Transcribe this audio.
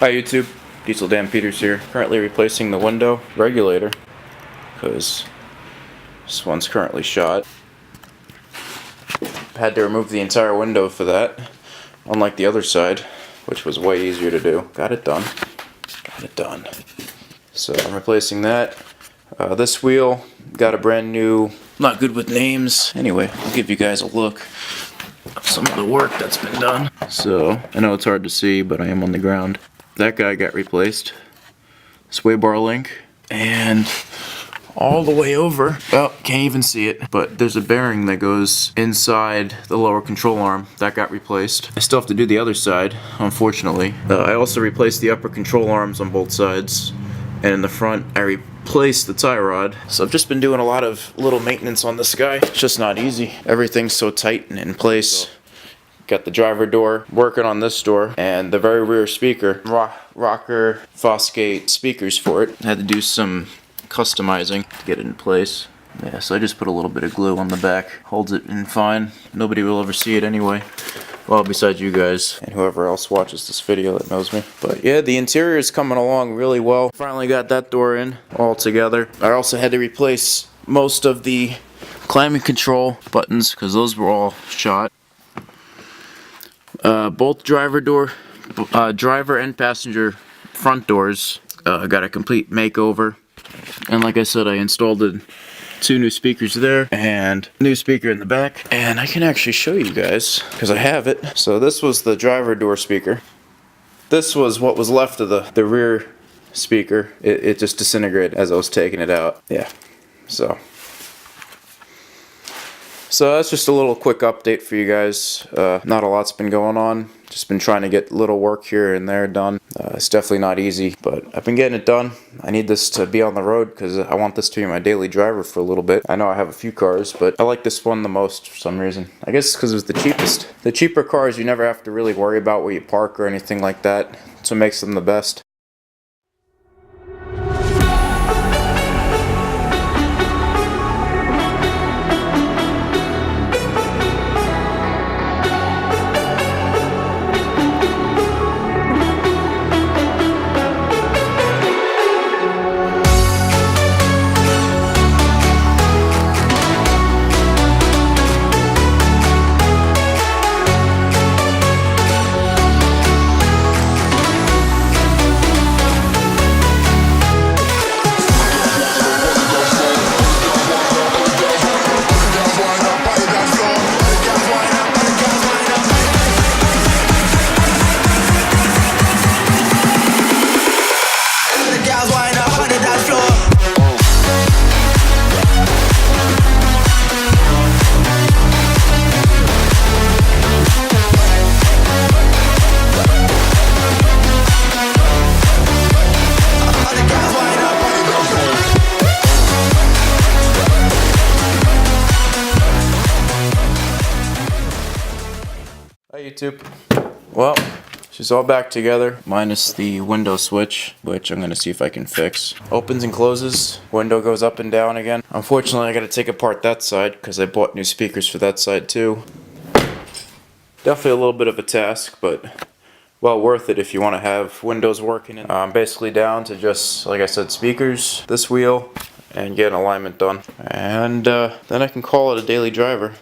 Hi YouTube, Diesel Dan Peters here. Currently replacing the window regulator because this one's currently shot. Had to remove the entire window for that, unlike the other side, which was way easier to do. Got it done. So I'm replacing that. This wheel got a brand new, not good with names. Anyway, I'll give you guys a look of some of the work that's been done. So I know it's hard to see, but I am on the ground. That guy got replaced. Sway bar link, and all the way over, well, can't even see it, but there's a bearing that goes inside the lower control arm. That got replaced. I still have to do the other side, unfortunately. I also replaced the upper control arms on both sides, and in the front I replaced the tie rod. So I've just been doing a lot of little maintenance on this guy. It's just not easy. Everything's so tight and in place. Got the driver door, working on this door, and the very rear speaker. Rocker Fosgate speakers for it. I had to do some customizing to get it in place. Yeah, so I just put a little bit of glue on the back. Holds it in fine. Nobody will ever see it anyway. Well, besides you guys and whoever else watches this video that knows me. But yeah, the interior is coming along really well. Finally got that door in all together. I also had to replace most of the climate control buttons because those were all shot. Both driver and passenger front doors got a complete makeover. And like I said, I installed two new speakers there and new speaker in the back. And I can actually show you guys because I have it. So this was the driver door speaker. This was what was left of the rear speaker. It just disintegrated as I was taking it out. Yeah, so that's just a little quick update for you guys. Not a lot's been going on. Just been trying to get little work here and there done. It's definitely not easy, but I've been getting it done. I need this to be on the road because I want this to be my daily driver for a little bit. I know I have a few cars, but I like this one the most for some reason. I guess it's because it was the cheapest. The cheaper cars, you never have to really worry about where you park or anything like that. That's what makes them the best. Hi YouTube. Well, she's all back together, minus the window switch, which I'm gonna see if I can fix. Opens and closes, window goes up and down again. Unfortunately, I gotta take apart that side because I bought new speakers for that side too. Definitely a little bit of a task, but well worth it if you want to have windows working. I'm basically down to just, like I said, speakers, this wheel, and get an alignment done. And then I can call it a daily driver.